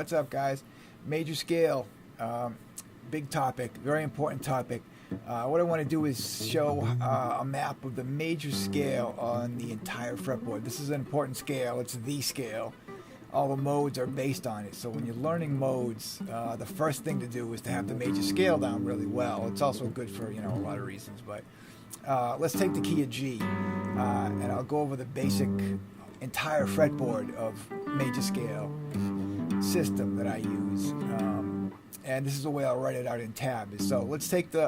What's up, guys? Major scale, big topic, very important topic. What I want to do is show a map of the major scale on the entire fretboard. This is an important scale. It's the scale. All the modes are based on it. So when you're learning modes, the first thing to do is to have the major scale down really well. It's also good for, a lot of reasons. But let's take the key of G, and I'll go over the basic entire fretboard of major scale system that I use. And this is the way I'll write it out in tabs. So let's take we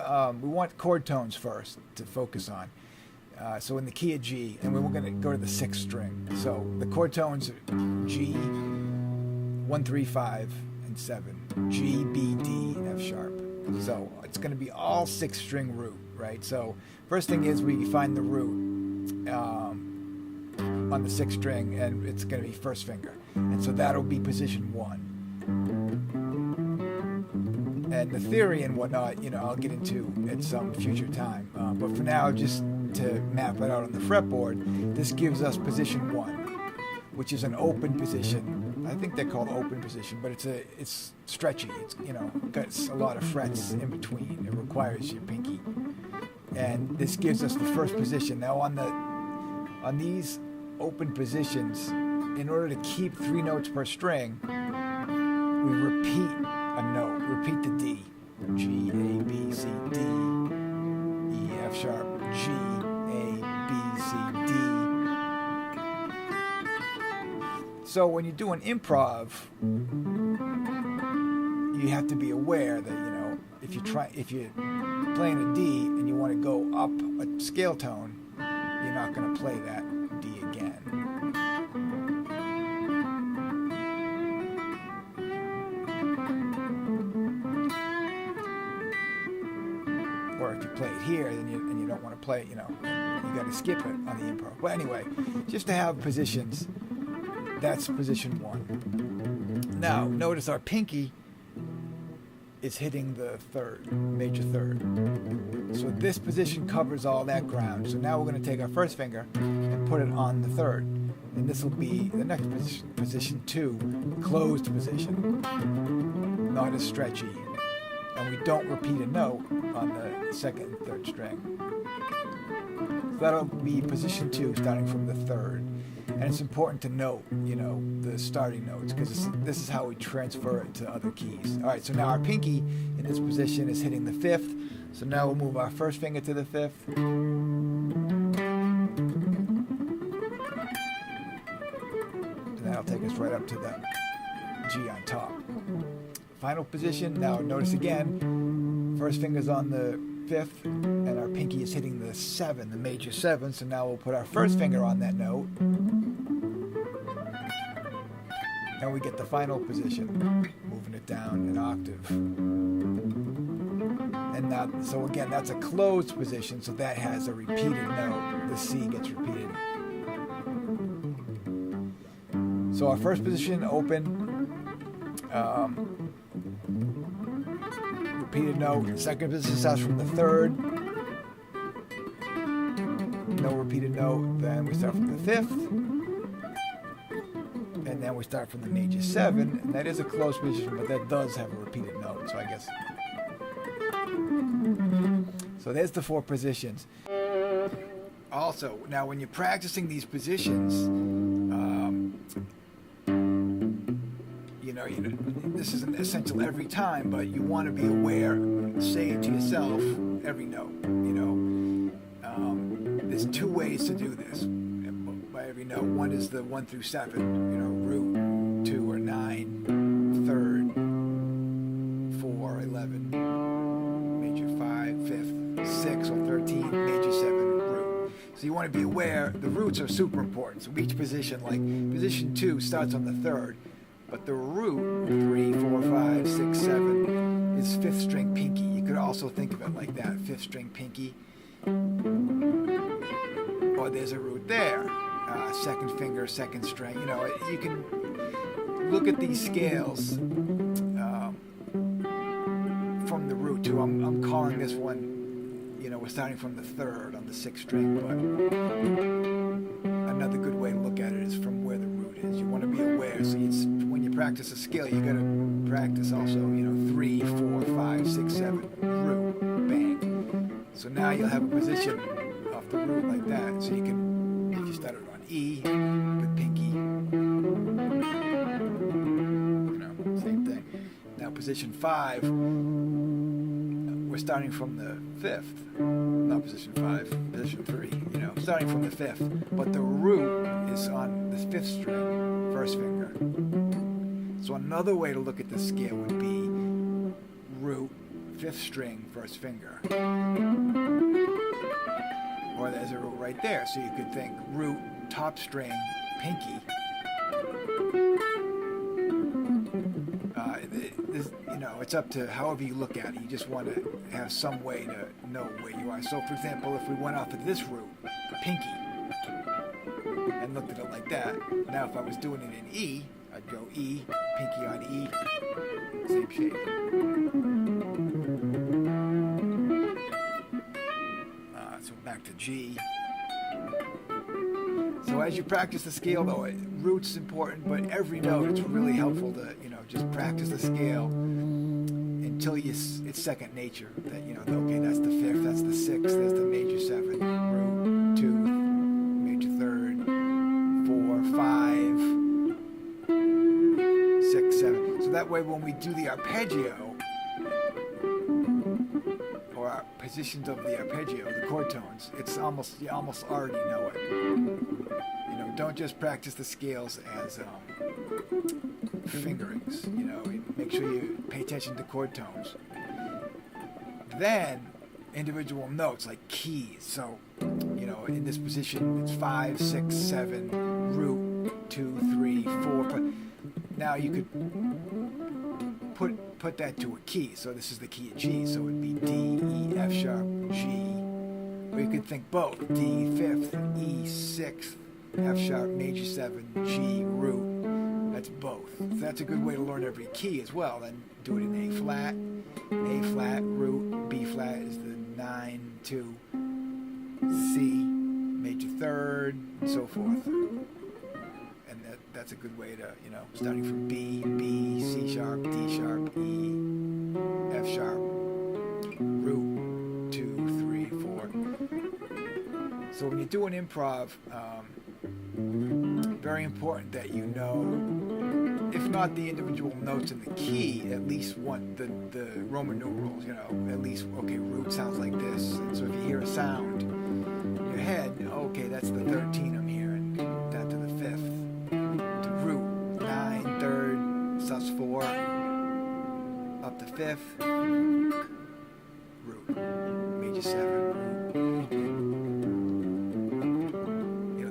want chord tones first to focus on. So in the key of G, and we're going to go to the 6th string. So the chord tones are G, 1, 3, 5, and 7. G, B, D, F sharp. So it's going to be all 6-string root, right? So first thing is we find the root on the 6th string, and it's going to be first finger. And so that'll be position 1. And the theory and whatnot, I'll get into at some future time. But for now, just to map it out on the fretboard, this gives us position 1, which is an open position. I think they're called open position, but it's stretchy. It's got a lot of frets in between. It requires your pinky, and this gives us the first position. Now on these open positions, in order to keep 3 notes per string, we repeat a note. Repeat the D. G, A, B, C, D, E, F sharp, G, A, B, C, D. So when you do an improv, you have to be aware that, if you're playing a D and you want to go up a scale tone, you're not going to play that D again. Or if you play it here and you don't want to play it, you got to skip it on the improv. But anyway, just to have positions, that's position 1. Now, notice our pinky is hitting the major third. So this position covers all that ground. So now we're going to take our first finger and put it on the 3rd. And this will be the next position 2, closed position. Not as stretchy. And we don't repeat a note on the 2nd and 3rd string. So that'll be position 2, starting from the 3rd. And it's important to note, the starting notes, because this is how we transfer it to other keys. All right, so now our pinky in this position is hitting the 5th. So now we'll move our first finger to the 5th. And that'll take us right up to the G on top. Final position. Now notice again, first finger's on the 5th, and our pinky is hitting the 7, the major 7. So now we'll put our first finger on that note, and we get the final position, moving it down an octave. And now, so again, that's a closed position, so that has a repeated note. The C gets repeated. So our first position, open. Repeated note. Second position starts from the 3rd. No repeated note. Then we start from the 5th. And then we start from the major 7. And that is a closed position, but that does have a repeated note. So I guess. So there's the 4 positions. Also, now when you're practicing these positions, this isn't essential every time, but you want to be aware, say it to yourself every note. There's 2 ways to do this by every note. One is the 1 through 7, root, 2 or 9, 3rd, 4, 11, major 5, 5th, 6 or 13, major 7, root. So you want to be aware, the roots are super important. So each position, like position 2 starts on the 3rd, but the root, 3, 4, 5, 6, 7, is 5th string pinky. You could also think of it like that, 5th string pinky. Or there's a root there, 2nd finger, 2nd string. You can look at these scales from the root too. I'm calling this one, we're starting from the 3rd on the 6th string, but another good way to look at it is from where the root is. You want to be aware, so when you're practice a scale, you got to practice also, 3, 4, 5, 6, 7, root, bang. So now you'll have a position off the root like that. So you can, if you started on E with pinky, same thing. Now position 5, we're starting from the 5th, not position 5, position 3, starting from the 5th, but the root is on the 5th string, first finger. So another way to look at this scale would be root, 5th string, first finger. Or there's a root right there, so you could think root, top string, pinky. It's up to however you look at it. You just want to have some way to know where you are. So, for example, if we went off of this root, pinky, and looked at it like that, now if I was doing it in E, I'd go E, pinky on E, same shape. So back to G. So as you practice the scale, though, root's important, but every note, it's really helpful to, just practice the scale until it's second nature. That, okay, that's the 5th, that's the 6th, there's the major 7, root, 2, major 3rd, 4, 5, 6, 7. So that way when we do the arpeggio, or our positions of the arpeggio, the chord tones, you almost already know it. Don't just practice the scales as fingerings. Make sure you pay attention to chord tones. Then individual notes like keys. So, in this position it's 5, 6, 7, root, 2, 3, 4. But now you could put that to a key. So this is the key of G. So it'd be D, E, F sharp, G. Or you could think both. D, 5th, E, 6th, F sharp, major 7, G, root. That's both. So that's a good way to learn every key as well. Then do it in A flat, root, B flat is the 9, 2, C, major 3rd, and so forth. And that's a good way to, starting from B, C sharp, D sharp, E, F sharp, root, 2, 3, 4. So when you do an improv, very important that you know, if not the individual notes in the key, at least the Roman numerals, at least, okay, root sounds like this. And so if you hear a sound in your head, okay, that's the 13 I'm hearing, down to the 5th, to root, 9, 3rd, sus 4, up to 5th, root, major 7, root.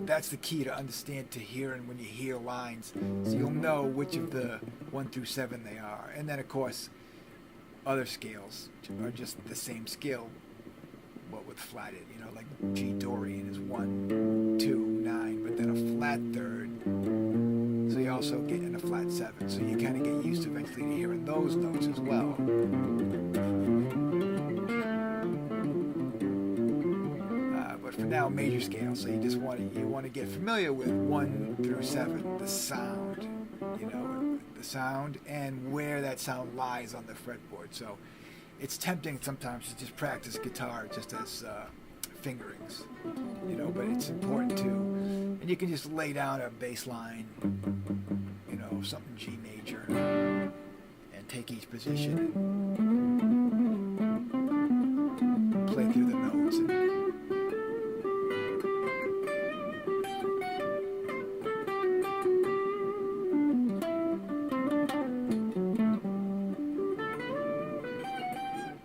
That's the key to understand, to hear, and when you hear lines, so you'll know which of the 1 through 7 they are. And then, of course, other scales are just the same scale, but with flatted. Like G Dorian is 1, 2, 9, but then a flat 3rd. So you also get in a flat 7. So you kind of get used eventually to hearing those notes as well. For now, major scale. So you just want to get familiar with 1 through 7, the sound, the sound and where that sound lies on the fretboard. So it's tempting sometimes to just practice guitar just as fingerings, but it's important to, and you can just lay down a bass line, something G major, and take each position and play through the notes.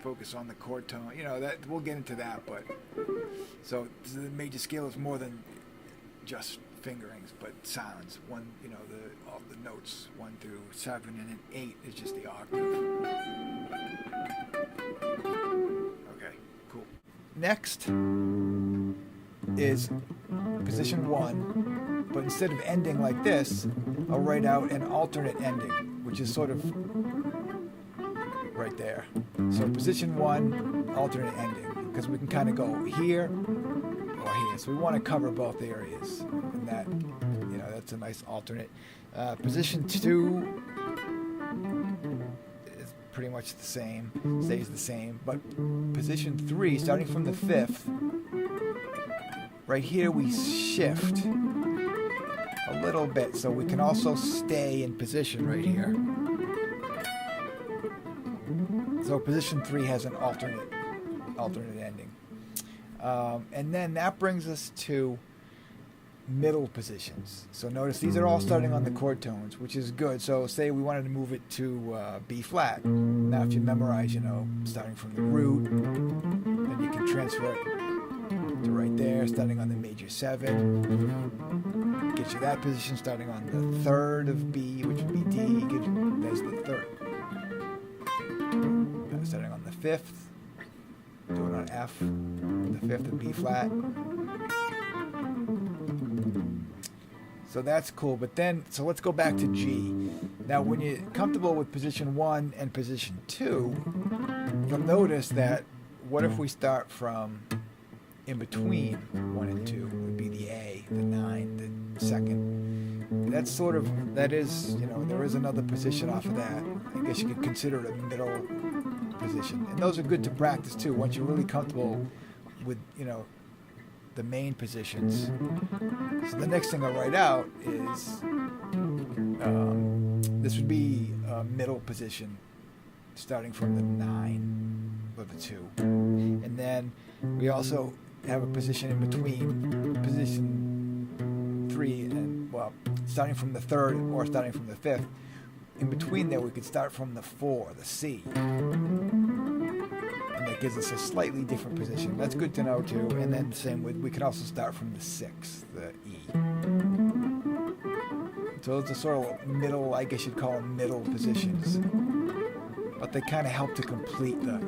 Focus on the chord tone, that we'll get into that. But so the major scale is more than just fingerings, but sounds. All the notes 1 through 7, and then 8 is just the octave. Okay, cool. Next is position 1, but instead of ending like this, I'll write out an alternate ending, which is sort of right there. So position 1, alternate ending, because we can kind of go here or here. So we want to cover both areas, and it's a nice alternate. Position 2 is pretty much the same, stays the same, but position 3, starting from the 5th, right here we shift a little bit, so we can also stay in position right here. So position 3 has an alternate ending. And then that brings us to middle positions. So notice these are all starting on the chord tones, which is good. So say we wanted to move it to B flat. Now if you memorize, starting from the root, then you can transfer it to right there, starting on the major 7. Get you that position starting on the 3rd of B, which would be D. There's the 3rd. Starting on the 5th, do it on F, the 5th of B flat. So that's cool, but then, so let's go back to G. Now when you're comfortable with position 1 and position 2, you'll notice that what if we start from in between 1 and 2 would be the A, the 9, the 2nd. That's sort of, that is, there is another position off of that. I guess you could consider it a middle position. And those are good to practice too, once you're really comfortable with, the main positions. So the next thing I'll write out is, this would be a middle position, starting from the 9 or the 2. And then we also have a position in between position 3 and, well, starting from the 3rd or starting from the 5th. In between there, we could start from the 4, the C. And that gives us a slightly different position. That's good to know too. And then same with, we could also start from the 6, the E. So those are sort of middle, I guess you'd call them middle positions. But they kind of help to complete the,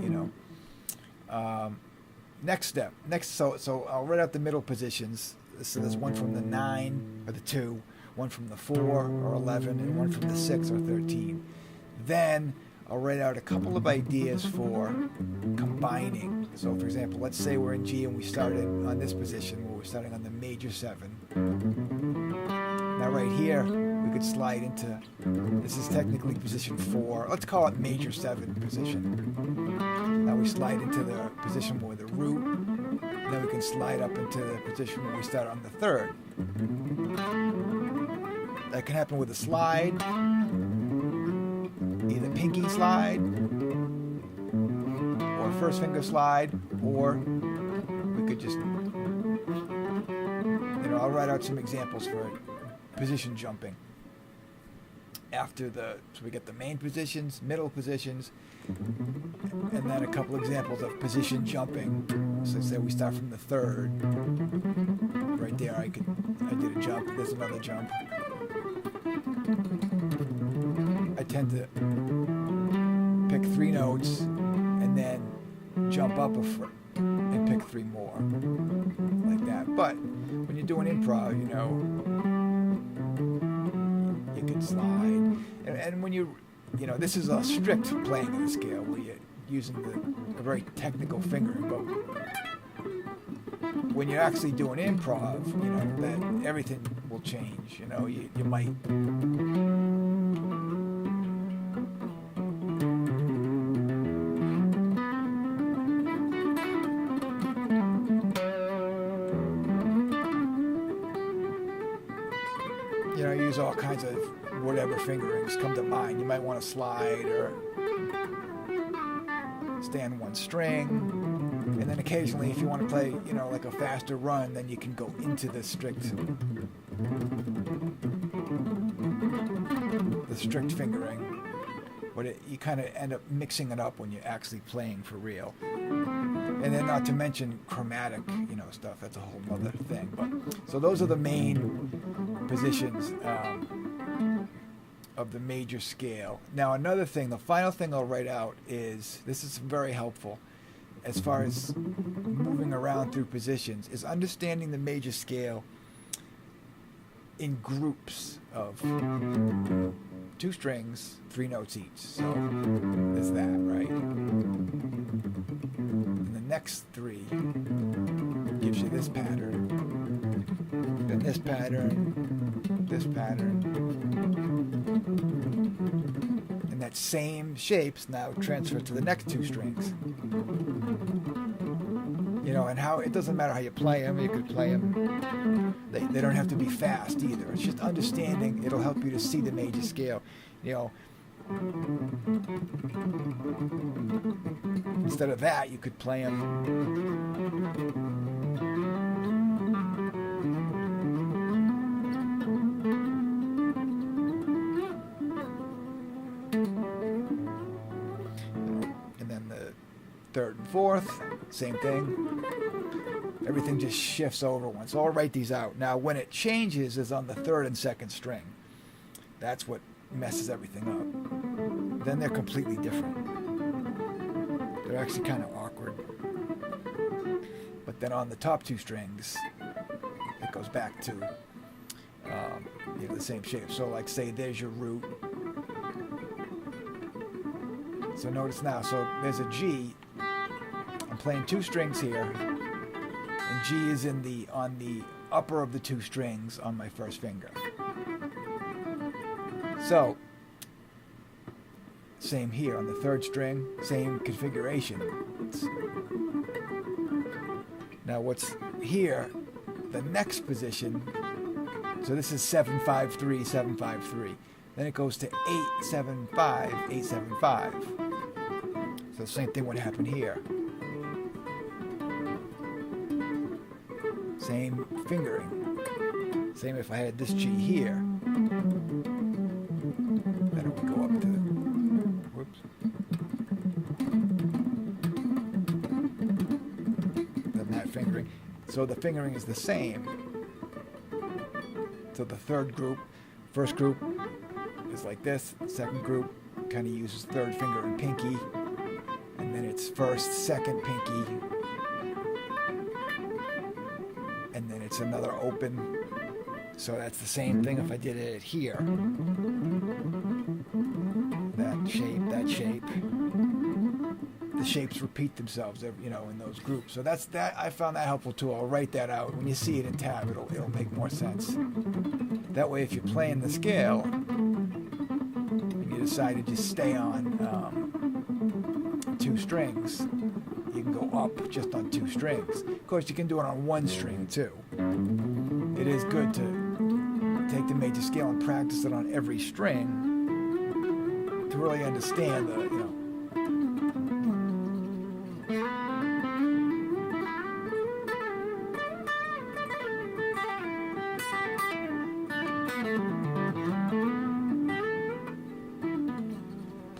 next step. So I'll write out the middle positions. So there's one from the 9 or the 2, one from the 4 or 11, and one from the 6 or 13. Then I'll write out a couple of ideas for combining. So for example, let's say we're in G and we started on this position where we're starting on the major 7. Now right here, we could slide into, this is technically position 4. Let's call it major 7 position. Now we slide into the position with the root. And then we can slide up into the position where we start on the 3rd. That can happen with a slide, either pinky slide, or first finger slide, or we could just, I'll write out some examples for position jumping. So we get the main positions, middle positions, and then a couple examples of position jumping. So say we start from the 3rd. Right there, I did a jump. There's another jump. I tend to pick 3 notes and then jump up a fret and pick 3 more, like that. But when you're doing improv, you can slide. And when this is a strict playing of the scale where you're using a very technical fingering, but when you're actually doing improv, that everything will change. You might. Use all kinds of whatever fingerings come to mind. You might want to slide or stay on one string. And then occasionally, if you want to play, like a faster run, then you can go into the strict fingering. But you kind of end up mixing it up when you're actually playing for real. And then not to mention chromatic, stuff. That's a whole other thing. But so those are the main positions of the major scale. Now another thing, the final thing I'll write out is, this is very helpful as far as moving around through positions, is understanding the major scale in groups of 2 strings, 3 notes each. So there's that, right? And the next 3 gives you this pattern, then this pattern, this pattern. And that same shapes now transfer to the next two strings. You know, and how it doesn't matter how you play them. You could play them. They don't have to be fast either. It's just understanding. It'll help you to see the major scale. You know, instead of that, you could play them. And then the third and fourth, same thing. Everything just shifts over once. So I'll write these out. Now, when it changes is on the third and second string. That's what messes everything up. Then they're completely different. They're actually kind of awkward. But then on the top two strings, it goes back to you know, the same shape. So like say there's your root. So notice now, so there's a G. I'm playing two strings here, and G is on the upper of the two strings on my first finger. So same here on the third string, same configuration. Now what's here, the next position, so this is 753, 753. Then it goes to 875, 875. So the same thing would happen here. Same fingering. Same if I had this G here. Then it would go up to, whoops. Then that fingering. So the fingering is the same. So the third group, first group is like this. Second group kind of uses third finger and pinky. And then it's first, second pinky. And then it's another open. So that's the same thing if I did it here. That shape, that shape. The shapes repeat themselves, you know, in those groups. So that's that. I found that helpful too. I'll write that out. When you see it in tab, it'll make more sense. That way, if you're playing the scale, and you decide to just stay on two strings, you can go up just on two strings. Of course, you can do it on one string too. It is good to take the major scale and practice it on every string to really understand the, you know.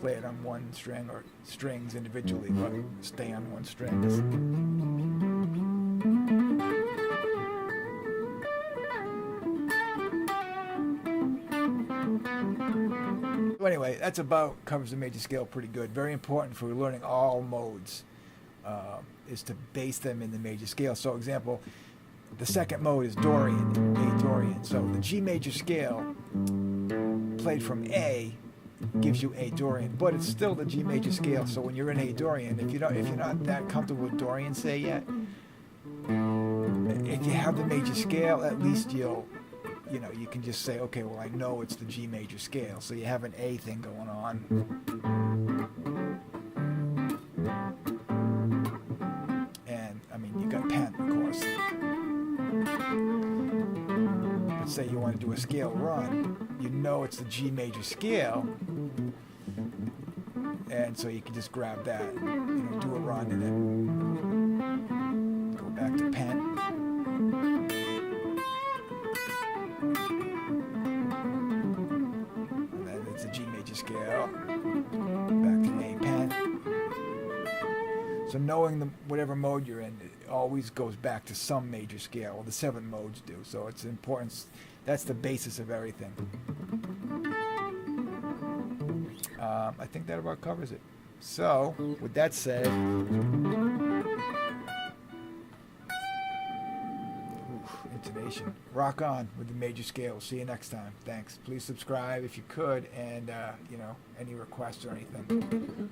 Play it on one string or strings individually, but stay on one string. So anyway, that's about covers the major scale pretty good. Very important for learning all modes is to base them in the major scale. So example, the second mode is Dorian, A Dorian. So the G major scale played from A gives you A Dorian, but it's still the G major scale. So when you're in A Dorian, if you're not that comfortable with Dorian, say yet, if you have the major scale, at least you can just say, okay, well, I know it's the G major scale. So you have an A thing going on. And I mean, you got pen, of course. Let's say you want to do a scale run. You know it's the G major scale, and so you can just grab that, do a run, and then go back to pen. And then it's a G major scale, back to A pen. So knowing whatever mode you're in, it always goes back to some major scale. Well, the 7 modes do, so it's important. That's the basis of everything. I think that about covers it. So, with that said, intonation. Rock on with the major scale. See you next time. Thanks. Please subscribe if you could, and any requests or anything.